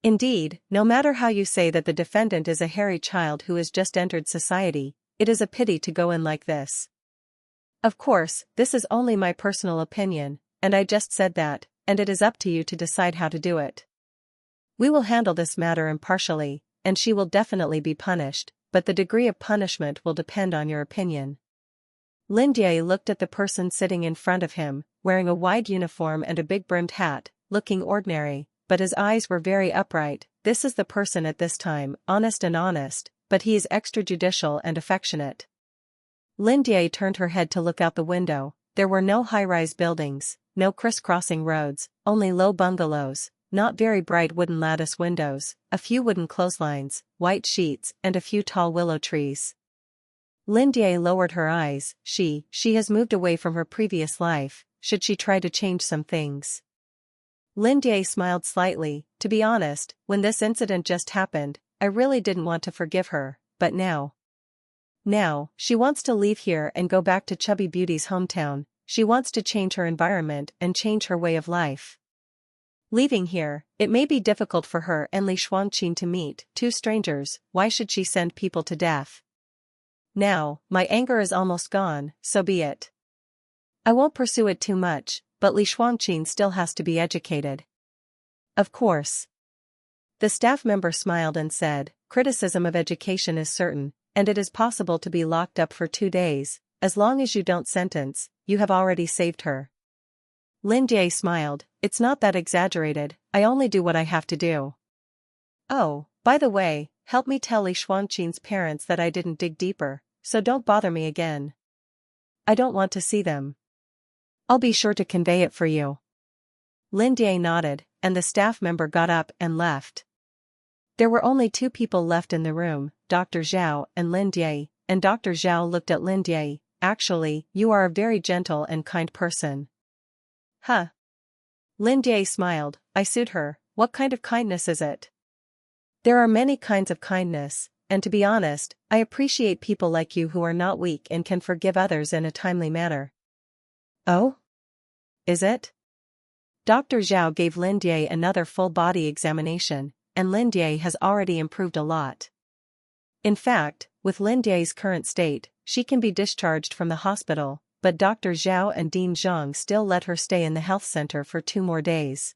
Indeed, no matter how you say that the defendant is a hairy child who has just entered society, it is a pity to go in like this. Of course, this is only my personal opinion, and I just said that, and it is up to you to decide how to do it. We will handle this matter impartially, and she will definitely be punished, but the degree of punishment will depend on your opinion. Lindier looked at the person sitting in front of him, wearing a wide uniform and a big brimmed hat, looking ordinary, but his eyes were very upright. This is the person at this time, honest, but he is extrajudicial and affectionate. Lindier turned her head to look out the window. There were no high-rise buildings, no crisscrossing roads, only low bungalows, not very bright wooden lattice windows, a few wooden clotheslines, white sheets, and a few tall willow trees. Lindier lowered her eyes. She has moved away from her previous life. Should she try to change some things? Lindier smiled slightly. To be honest, when this incident just happened, I really didn't want to forgive her, but now, she wants to leave here and go back to Chubby Beauty's hometown. She wants to change her environment and change her way of life. Leaving here, it may be difficult for her and Li Shuangqin to meet, two strangers. Why should she send people to death? Now, my anger is almost gone, so be it. I won't pursue it too much, but Li Shuangqin still has to be educated. Of course. The staff member smiled and said, criticism of education is certain, and it is possible to be locked up for 2 days, as long as you don't sentence. You have already saved her. Lindier smiled. It's not that exaggerated, I only do what I have to do. Oh, by the way, help me tell Li Shuangqin's parents that I didn't dig deeper, so don't bother me again. I don't want to see them. I'll be sure to convey it for you. Lindier nodded, and the staff member got up and left. There were only 2 people left in the room, Dr. Zhao and Lindier, and Dr. Zhao looked at Lindier. Actually, you are a very gentle and kind person. Huh? Lindier smiled. I suit her. What kind of kindness is it? There are many kinds of kindness, and to be honest, I appreciate people like you who are not weak and can forgive others in a timely manner. Oh? Is it? Dr. Zhao gave Lindier another full-body examination, and Lindier has already improved a lot. In fact, with Lindier's current state, she can be discharged from the hospital, but Dr. Zhao and Dean Zhang still let her stay in the health center for 2 more days.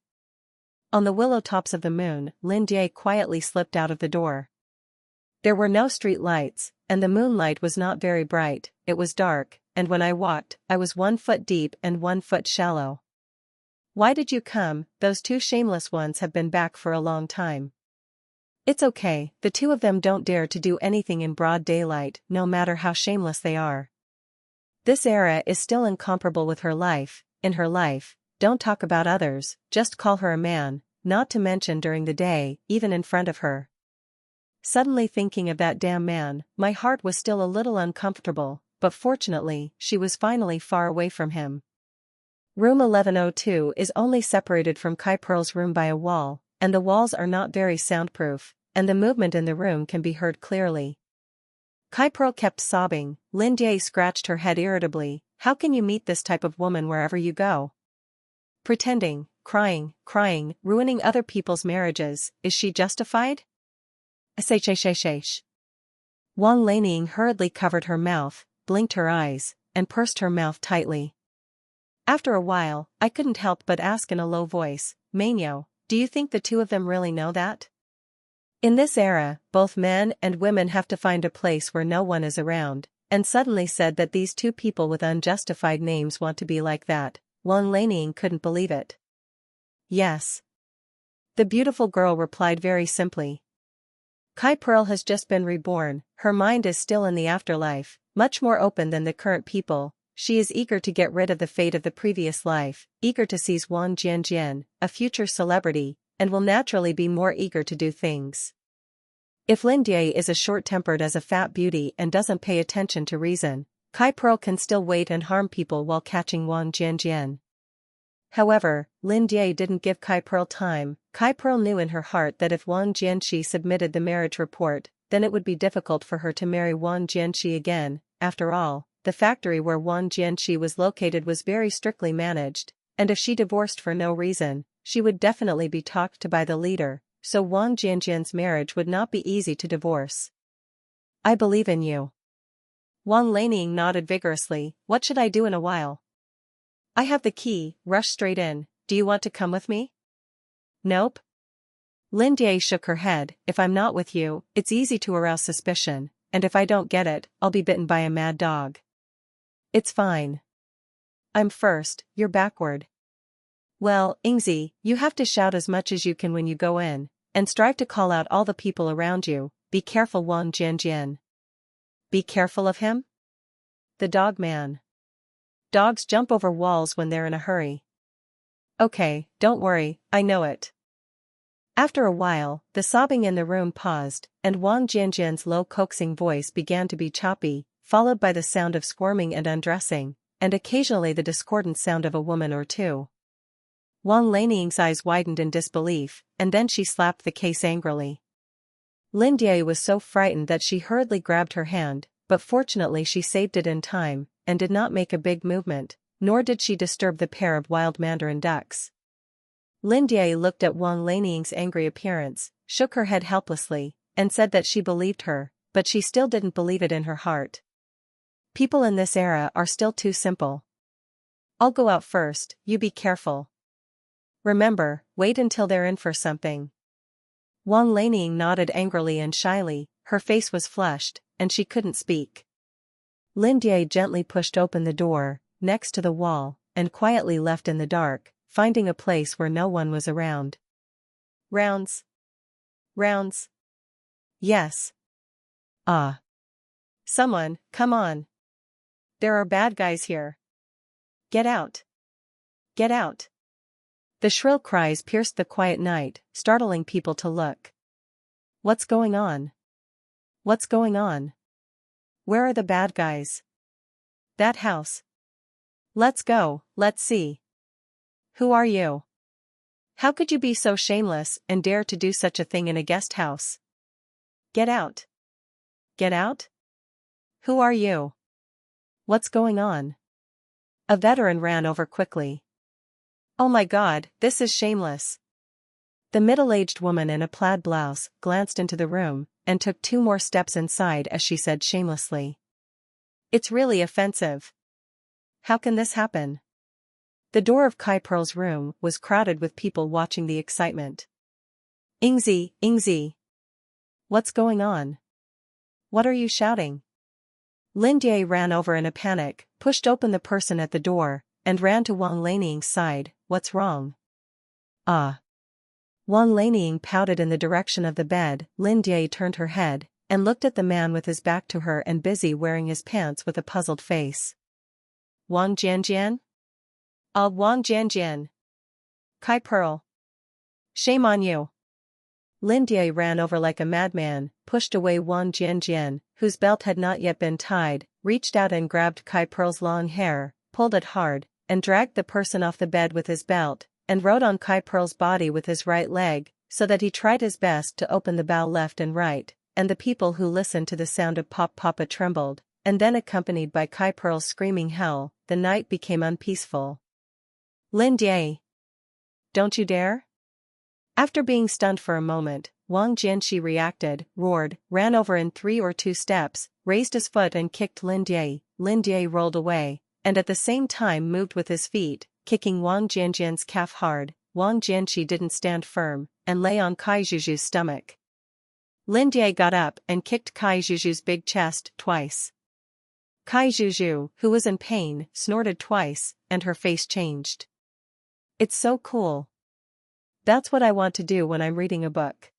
On the willow tops of the moon, Lindier quietly slipped out of the door. There were no street lights, and the moonlight was not very bright. It was dark, and when I walked, I was 1 foot deep and 1 foot shallow. Why did you come? Those 2 shameless ones have been back for a long time. It's okay, the 2 of them don't dare to do anything in broad daylight, no matter how shameless they are. This era is still incomparable with her life. In her life, don't talk about others, just call her a man, not to mention during the day, even in front of her. Suddenly thinking of that damn man, my heart was still a little uncomfortable, but fortunately, she was finally far away from him. Room 1102 is only separated from Kai Pearl's room by a wall, and the walls are not very soundproof, and the movement in the room can be heard clearly. Kai Pearl kept sobbing. Lindier scratched her head irritably. How can you meet this type of woman wherever you go? Pretending, crying, ruining other people's marriages, is she justified? Wang Leining hurriedly covered her mouth, blinked her eyes, and pursed her mouth tightly. After a while, I couldn't help but ask in a low voice, Manyo, do you think the 2 of them really know that? In this era, both men and women have to find a place where no one is around, and suddenly said that these 2 people with unjustified names want to be like that. Wang Leining couldn't believe it. Yes. The beautiful girl replied very simply. Kai Pearl has just been reborn, her mind is still in the afterlife, much more open than the current people. She is eager to get rid of the fate of the previous life, eager to seize Wang Jianjian, a future celebrity, and will naturally be more eager to do things. If Lindier is as short-tempered as a fat beauty and doesn't pay attention to reason, Kai Pearl can still wait and harm people while catching Wang Jianjian. However, Lindier didn't give Kai Pearl time. Kai Pearl knew in her heart that if Wang Jianxi submitted the marriage report, then it would be difficult for her to marry Wang Jianxi again. After all, the factory where Wang Jianxi was located was very strictly managed, and if she divorced for no reason, she would definitely be talked to by the leader, so Wang Jianjian's marriage would not be easy to divorce. I believe in you. Wang Laniying nodded vigorously. What should I do in a while? I have the key, rush straight in. Do you want to come with me? Nope. Lin Jie shook her head. If I'm not with you, it's easy to arouse suspicion, and if I don't get it, I'll be bitten by a mad dog. It's fine. I'm first, you're backward. Well, Ingzi, you have to shout as much as you can when you go in, and strive to call out all the people around you. Be careful, Wang Jianjian. Be careful of him? The dog man. Dogs jump over walls when they're in a hurry. Okay, don't worry, I know it. After a while, the sobbing in the room paused, and Wang Jianjian's low coaxing voice began to be choppy, followed by the sound of squirming and undressing, and occasionally the discordant sound of a woman or two. Wang Laniying's eyes widened in disbelief, and then she slapped the case angrily. Lin Jie was so frightened that she hurriedly grabbed her hand, but fortunately she saved it in time, and did not make a big movement, nor did she disturb the pair of wild mandarin ducks. Lin Jie looked at Wang Laniying's angry appearance, shook her head helplessly, and said that she believed her, but she still didn't believe it in her heart. People in this era are still too simple. I'll go out first, you be careful. Remember, wait until they're in for something. Wang Laniying nodded angrily and shyly, her face was flushed, and she couldn't speak. Lin Jie gently pushed open the door, next to the wall, and quietly left in the dark, finding a place where no one was around. Rounds. Rounds. Yes. Ah. Someone, come on. There are bad guys here. Get out. Get out. The shrill cries pierced the quiet night, startling people to look. What's going on? What's going on? Where are the bad guys? That house. Let's go, let's see. Who are you? How could you be so shameless and dare to do such a thing in a guest house? Get out. Get out? Who are you? What's going on? A veteran ran over quickly. Oh my God, this is shameless. The middle-aged woman in a plaid blouse glanced into the room, and took 2 more steps inside as she said shamelessly. It's really offensive. How can this happen? The door of Kai Pearl's room was crowded with people watching the excitement. Ingzi, Ingzi. What's going on? What are you shouting? Lin Jie ran over in a panic, pushed open the person at the door, and ran to Wang Laniying's side. What's wrong? Ah. Wang Laniying pouted in the direction of the bed. Lin Jie turned her head, and looked at the man with his back to her and busy wearing his pants with a puzzled face. Wang Jianjian? Ah, Wang Jianjian. Kai Pearl. Shame on you. Lin Jie ran over like a madman, pushed away Wang Jianjian, whose belt had not yet been tied, reached out and grabbed Kai Pearl's long hair, pulled it hard, and dragged the person off the bed with his belt, and rode on Kai Pearl's body with his right leg, so that he tried his best to open the bow left and right, and the people who listened to the sound of Pop Papa trembled, and then accompanied by Kai Pearl's screaming hell, the night became unpeaceful. Lin Jie. Don't you dare? After being stunned for a moment, Wang Jianxi reacted, roared, ran over in 3 or 2 steps, raised his foot and kicked Lin Jie. Lin Jie rolled away, and at the same time moved with his feet, kicking Wang Jianjian's calf hard. Wang Jianxi didn't stand firm, and lay on Kai Zhuzhu's stomach. Lin Jie got up and kicked Kai Zhuzhu's big chest twice. Kai Zhuzhu, who was in pain, snorted twice, and her face changed. It's so cool. That's what I want to do when I'm reading a book.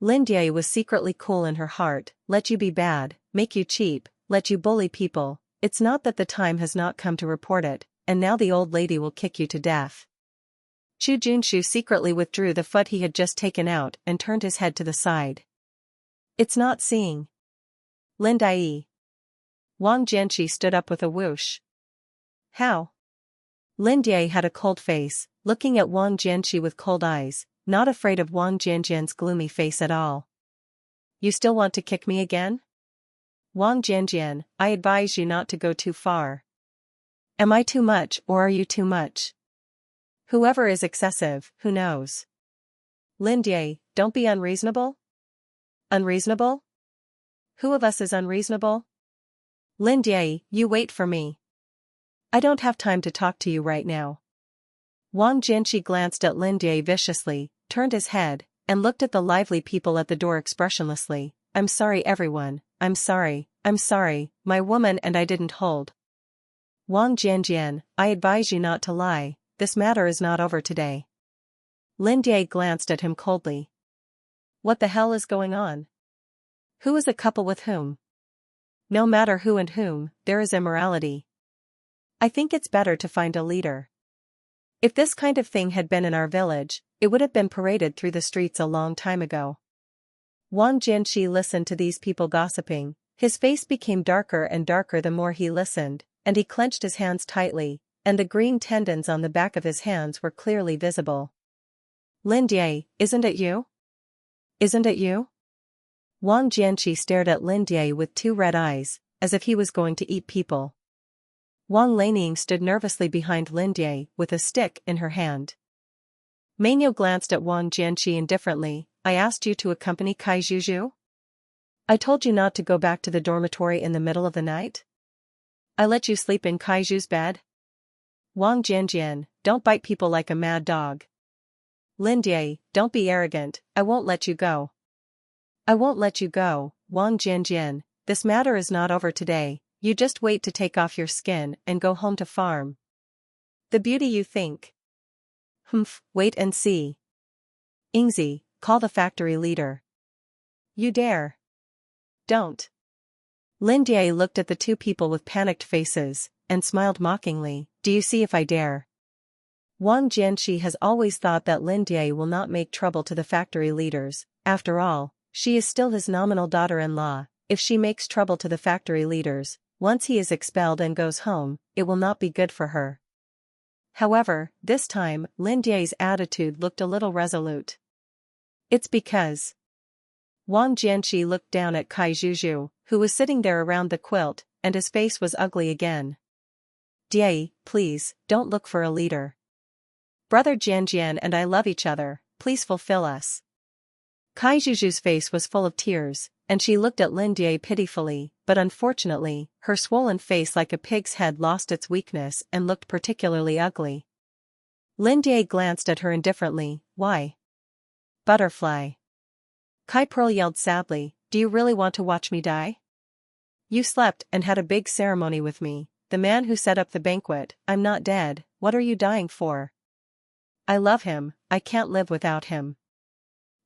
Lin Jie was secretly cool in her heart. Let you be bad, make you cheap, let you bully people. It's not that the time has not come to report it, and now the old lady will kick you to death. Chu Junshu secretly withdrew the foot he had just taken out and turned his head to the side. It's not seeing. Lin Dai. Wang Jianxi stood up with a whoosh. How? Lin Jie had a cold face, looking at Wang Jianxi with cold eyes, not afraid of Wang Jianjian's gloomy face at all. You still want to kick me again? Wang Jianjian, I advise you not to go too far. Am I too much or are you too much? Whoever is excessive, who knows? Lindye, don't be unreasonable. Unreasonable? Who of us is unreasonable? Lindye, you wait for me. I don't have time to talk to you right now. Wang Jianqi glanced at Lindye viciously, turned his head, and looked at the lively people at the door expressionlessly. I'm sorry everyone, I'm sorry, my woman and I didn't hold. Wang Jianjian, I advise you not to lie, this matter is not over today. Lindye glanced at him coldly. What the hell is going on? Who is a couple with whom? No matter who and whom, there is immorality. I think it's better to find a leader. If this kind of thing had been in our village, it would have been paraded through the streets a long time ago. Wang Jianqi listened to these people gossiping, his face became darker and darker the more he listened, and he clenched his hands tightly, and the green tendons on the back of his hands were clearly visible. Lindye, isn't it you? Isn't it you? Wang Jianqi stared at Lindye with two red eyes, as if he was going to eat people. Wang Lanying stood nervously behind Lindye with a stick in her hand. Mainyo glanced at Wang Jianqi indifferently. I asked you to accompany Kai Zhuzhu? I told you not to go back to the dormitory in the middle of the night? I let you sleep in Kai Zhu's bed? Wang Jianjian, don't bite people like a mad dog. Lindye, don't be arrogant, I won't let you go. I won't let you go, Wang Jianjian, this matter is not over today, you just wait to take off your skin and go home to farm. The beauty you think. Humph, wait and see. Ingzi, call the factory leader. You dare. Don't. Lindye looked at the two people with panicked faces, and smiled mockingly, do you see if I dare? Wang Jianqi has always thought that Lindye will not make trouble to the factory leaders, after all, she is still his nominal daughter-in-law, if she makes trouble to the factory leaders, once he is expelled and goes home, it will not be good for her. However, this time, Lindye's attitude looked a little resolute. It's because. Wang Jianqi looked down at Kai Zhuzhu, who was sitting there around the quilt, and his face was ugly again. Die, please, don't look for a leader. Brother Jianjian and I love each other, please fulfill us. Kai Zhuzhu's face was full of tears, and she looked at Lindye pitifully, but unfortunately, her swollen face like a pig's head lost its weakness and looked particularly ugly. Lindye glanced at her indifferently, why? Butterfly. Kai Pearl yelled sadly, do you really want to watch me die? You slept and had a big ceremony with me, the man who set up the banquet, I'm not dead, what are you dying for? I love him, I can't live without him.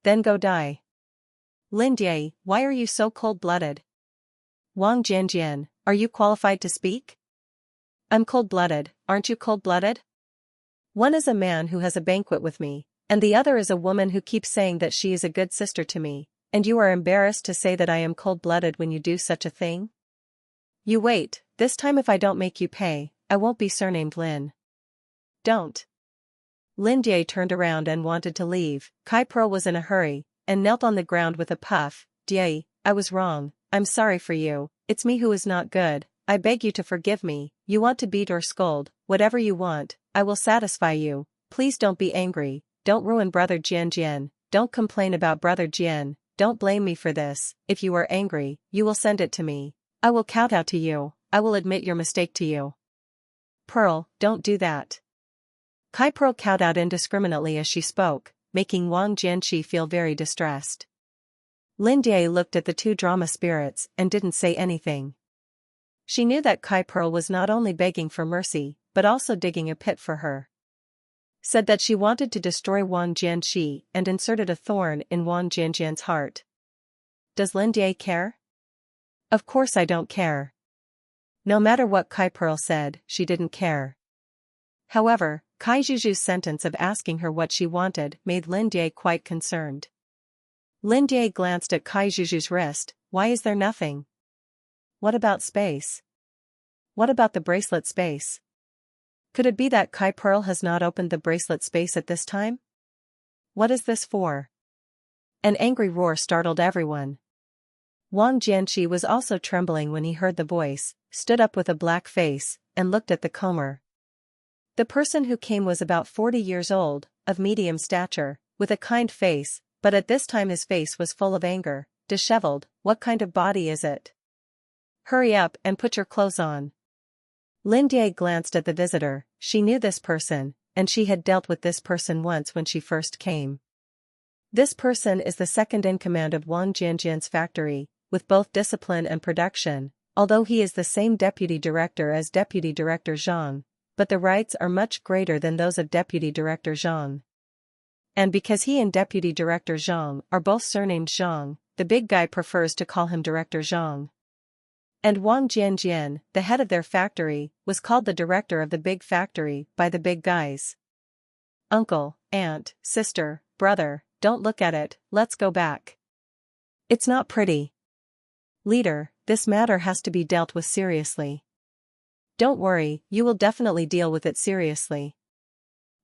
Then go die. Lindye, why are you so cold-blooded? Wang Jianjian, are you qualified to speak? I'm cold-blooded, aren't you cold-blooded? One is a man who has a banquet with me, and the other is a woman who keeps saying that she is a good sister to me, and you are embarrassed to say that I am cold-blooded when you do such a thing? You wait, this time if I don't make you pay, I won't be surnamed Lin. Don't. Lindye turned around and wanted to leave, Kai Pearl was in a hurry, and knelt on the ground with a puff, Die, I was wrong, I'm sorry for you, it's me who is not good, I beg you to forgive me, you want to beat or scold, whatever you want, I will satisfy you, please don't be angry, don't ruin Brother Jian, don't complain about Brother Jian, don't blame me for this, if you are angry, you will send it to me, I will kowtow to you, I will admit your mistake to you. Pearl, don't do that. Kai Pearl kowtowed indiscriminately as she spoke, making Wang Jianqi feel very distressed. Lindye looked at the two drama spirits and didn't say anything. She knew that Kai Pearl was not only begging for mercy, but also digging a pit for her. Said that she wanted to destroy Wang Jianqi and inserted a thorn in Wang Jianjian's heart. Does Lindye care? Of course I don't care. No matter what Kai Pearl said, she didn't care. However, Kai Zhuzhu's sentence of asking her what she wanted made Lindye quite concerned. Lindye glanced at Kai Zhuzhu's wrist, why is there nothing? What about space? What about the bracelet space? Could it be that Kai Pearl has not opened the bracelet space at this time? What is this for? An angry roar startled everyone. Wang Jianqi was also trembling when he heard the voice, stood up with a black face, and looked at the comer. The person who came was about 40 years old, of medium stature, with a kind face, but at this time his face was full of anger, disheveled. What kind of body is it? Hurry up and put your clothes on. Lindy glanced at the visitor. She knew this person, and she had dealt with this person once when she first came. This person is the second in command of Wang Jianjian's factory, with both discipline and production, although he is the same deputy director as Deputy Director Zhang, but the rights are much greater than those of Deputy Director Zhang. And because he and Deputy Director Zhang are both surnamed Zhang, the big guy prefers to call him Director Zhang. And Wang Jianjian, the head of their factory, was called the director of the big factory by the big guys. Uncle, aunt, sister, brother, don't look at it, let's go back. It's not pretty. Leader, this matter has to be dealt with seriously. Don't worry, you will definitely deal with it seriously.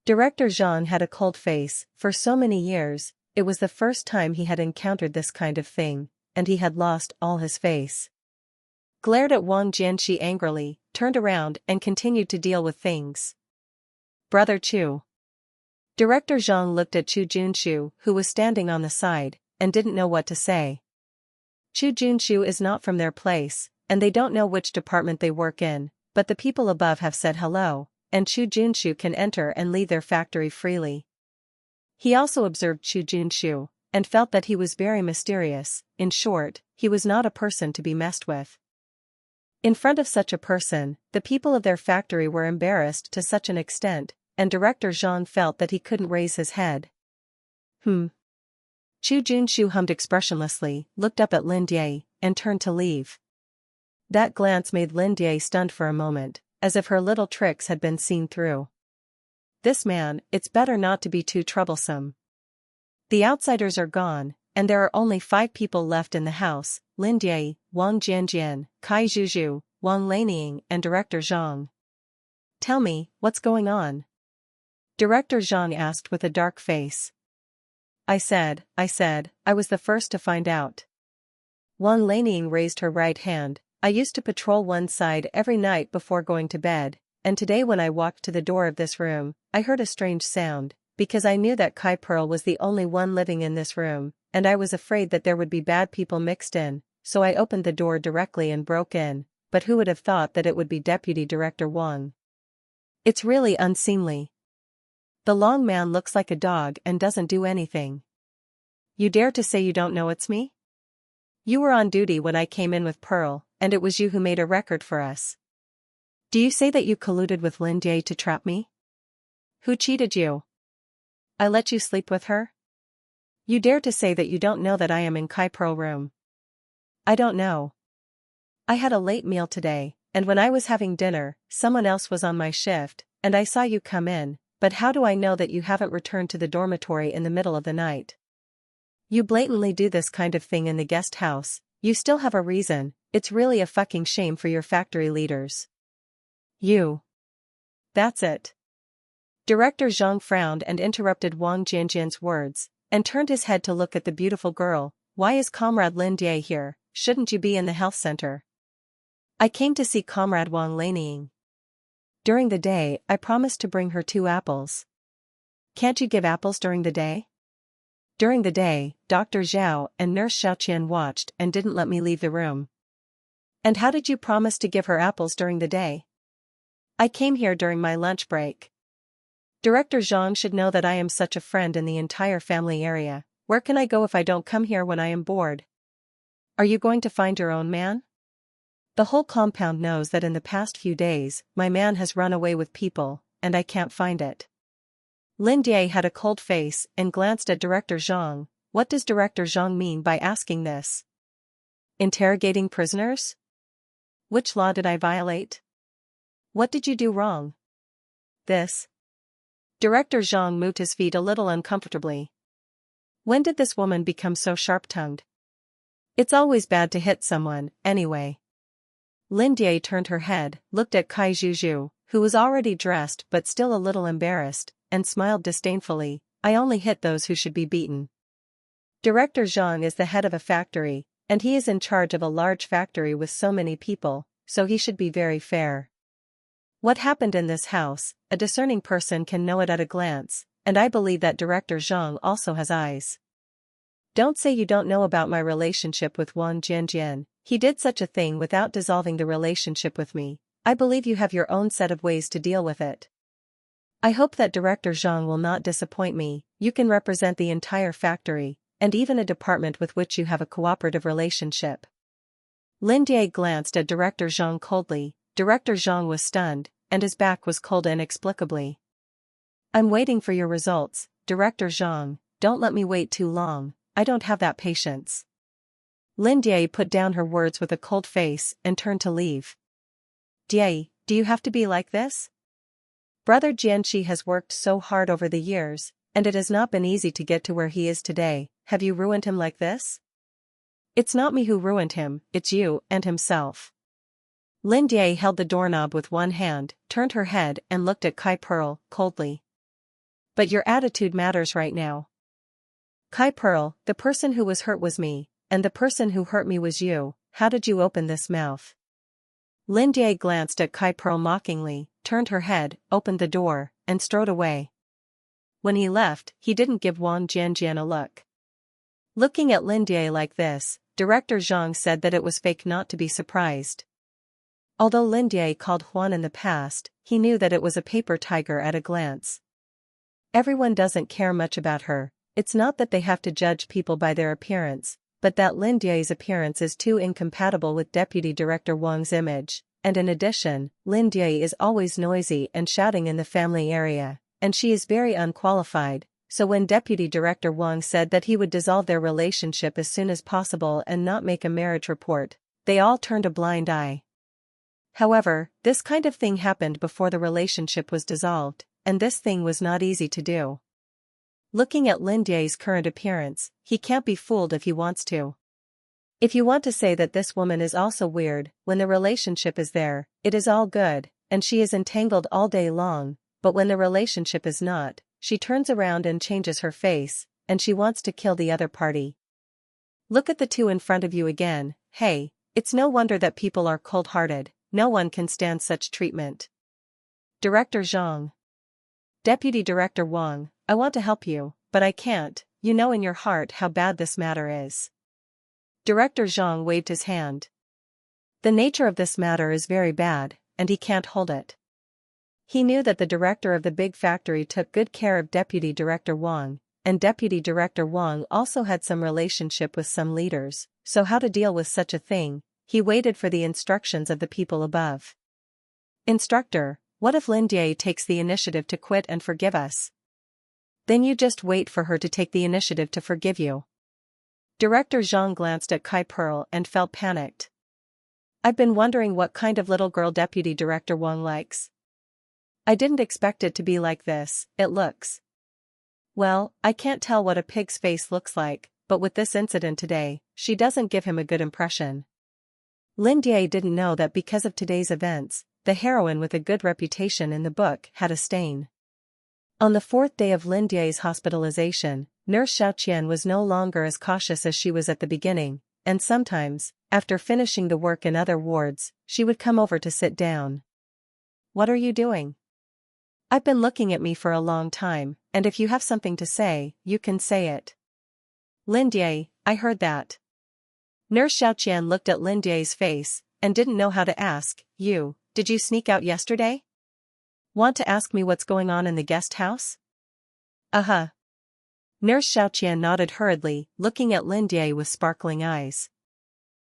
Director Zhang had a cold face. For so many years, it was the first time he had encountered this kind of thing, and he had lost all his face. Glared at Wang Jianxi angrily, turned around and continued to deal with things. Brother Chu. Director Zhang looked at Chu Junshu, who was standing on the side, and didn't know what to say. Chu Junshu is not from their place, and they don't know which department they work in, but the people above have said hello, and Chu Junshu can enter and leave their factory freely. He also observed Chu Junshu, and felt that he was very mysterious. In short, he was not a person to be messed with. In front of such a person, the people of their factory were embarrassed to such an extent, and Director Zhang felt that he couldn't raise his head. Chu Junshu hummed expressionlessly, looked up at Lin Die, and turned to leave. That glance made Lin Die stunned for a moment, as if her little tricks had been seen through. This man, it's better not to be too troublesome. The outsiders are gone, and there are only 5 people left in the house: Lin Die, Wang Jianjian, Kai Zhuzhu, Wang Lanying, and Director Zhang. Tell me, what's going on? Director Zhang asked with a dark face. I said, I was the first to find out. Wang Lanying raised her right hand. I used to patrol one side every night before going to bed, and today when I walked to the door of this room, I heard a strange sound, because I knew that Kai Pearl was the only one living in this room, and I was afraid that there would be bad people mixed in, so I opened the door directly and broke in, but who would have thought that it would be Deputy Director Wang? It's really unseemly. The long man looks like a dog and doesn't do anything. You dare to say you don't know it's me? You were on duty when I came in with Pearl, and it was you who made a record for us. Do you say that you colluded with Lin Die to trap me? Who cheated you? I let you sleep with her? You dare to say that you don't know that I am in Kai Pearl room? I don't know. I had a late meal today, and when I was having dinner, someone else was on my shift, and I saw you come in, but how do I know that you haven't returned to the dormitory in the middle of the night? You blatantly do this kind of thing in the guest house. You still have a reason. It's really a fucking shame for your factory leaders. You. That's it. Director Zhang frowned and interrupted Wang Jianjian's words, and turned his head to look at the beautiful girl. Why is Comrade Lin Die here? Shouldn't you be in the health center? I came to see Comrade Wang Lanying. During the day, I promised to bring her 2 apples. Can't you give apples during the day? During the day, Dr. Zhao and Nurse Xiaoqian watched and didn't let me leave the room. And how did you promise to give her apples during the day? I came here during my lunch break. Director Zhang should know that I am such a friend in the entire family area. Where can I go if I don't come here when I am bored? Are you going to find your own man? The whole compound knows that in the past few days, my man has run away with people, and I can't find it. Lin Die had a cold face and glanced at Director Zhang. What does Director Zhang mean by asking this? Interrogating prisoners? Which law did I violate? What did you do wrong? This. Director Zhang moved his feet a little uncomfortably. When did this woman become so sharp-tongued? It's always bad to hit someone, anyway. Lin Die turned her head, looked at Kai Zhuzhu, who was already dressed but still a little embarrassed, and smiled disdainfully. I only hit those who should be beaten. Director Zhang is the head of a factory, and he is in charge of a large factory with so many people, so he should be very fair. What happened in this house, a discerning person can know it at a glance, and I believe that Director Zhang also has eyes. Don't say you don't know about my relationship with Wang Jianjian. He did such a thing without dissolving the relationship with me. I believe you have your own set of ways to deal with it. I hope that Director Zhang will not disappoint me. You can represent the entire factory, and even a department with which you have a cooperative relationship. Lin Jie glanced at Director Zhang coldly. Director Zhang was stunned, and his back was cold inexplicably. I'm waiting for your results, Director Zhang. Don't let me wait too long. I don't have that patience. Lin Jie put down her words with a cold face and turned to leave. Jie, do you have to be like this? Brother Jianqi has worked so hard over the years, and it has not been easy to get to where he is today. Have you ruined him like this? It's not me who ruined him, it's you and himself. Lin Jie held the doorknob with one hand, turned her head and looked at Kai Pearl coldly. But your attitude matters right now. Kai Pearl, the person who was hurt was me, and the person who hurt me was you. How did you open this mouth? Lin Jie glanced at Kai Pearl mockingly, turned her head, opened the door, and strode away. When he left, he didn't give Wang Jianjian a look. Looking at Lin Jie like this, Director Zhang said that it was fake not to be surprised. Although Lin Jie called Huan in the past, he knew that it was a paper tiger at a glance. Everyone doesn't care much about her. It's not that they have to judge people by their appearance, but that Lin Jie's appearance is too incompatible with Deputy Director Wang's image, and in addition, Lin Jie is always noisy and shouting in the family area, and she is very unqualified, so when Deputy Director Wang said that he would dissolve their relationship as soon as possible and not make a marriage report, they all turned a blind eye. However, this kind of thing happened before the relationship was dissolved, and this thing was not easy to do. Looking at Lin Jie's current appearance, he can't be fooled if he wants to. If you want to say that this woman is also weird, when the relationship is there, it is all good, and she is entangled all day long, but when the relationship is not, she turns around and changes her face, and she wants to kill the other party. Look at the two in front of you again. Hey, it's no wonder that people are cold-hearted. No one can stand such treatment. Director Zhang. Deputy Director Wang, I want to help you, but I can't. You know in your heart how bad this matter is. Director Zhang waved his hand. The nature of this matter is very bad, and he can't hold it. He knew that the director of the big factory took good care of Deputy Director Wang, and Deputy Director Wang also had some relationship with some leaders, so how to deal with such a thing? He waited for the instructions of the people above. Instructor, what if Lin Jie takes the initiative to quit and forgive us? Then you just wait for her to take the initiative to forgive you. Director Zhang glanced at Kai Pearl and felt panicked. I've been wondering what kind of little girl Deputy Director Wang likes. I didn't expect it to be like this. It looks. Well, I can't tell what a pig's face looks like, but with this incident today, she doesn't give him a good impression. Lin Jie didn't know that because of today's events, the heroine with a good reputation in the book had a stain. On the fourth day of Lin Jie's hospitalization, Nurse Xiaoqian was no longer as cautious as she was at the beginning, and sometimes, after finishing the work in other wards, she would come over to sit down. What are you doing? I've been looking at me for a long time, and if you have something to say, you can say it. Lin Jie, I heard that. Nurse Xiaoqian looked at Lin Jie's face, and didn't know how to ask. Did you sneak out yesterday? Want to ask me what's going on in the guest house? Uh-huh. Nurse Xiaoqian nodded hurriedly, looking at Lin Jie with sparkling eyes.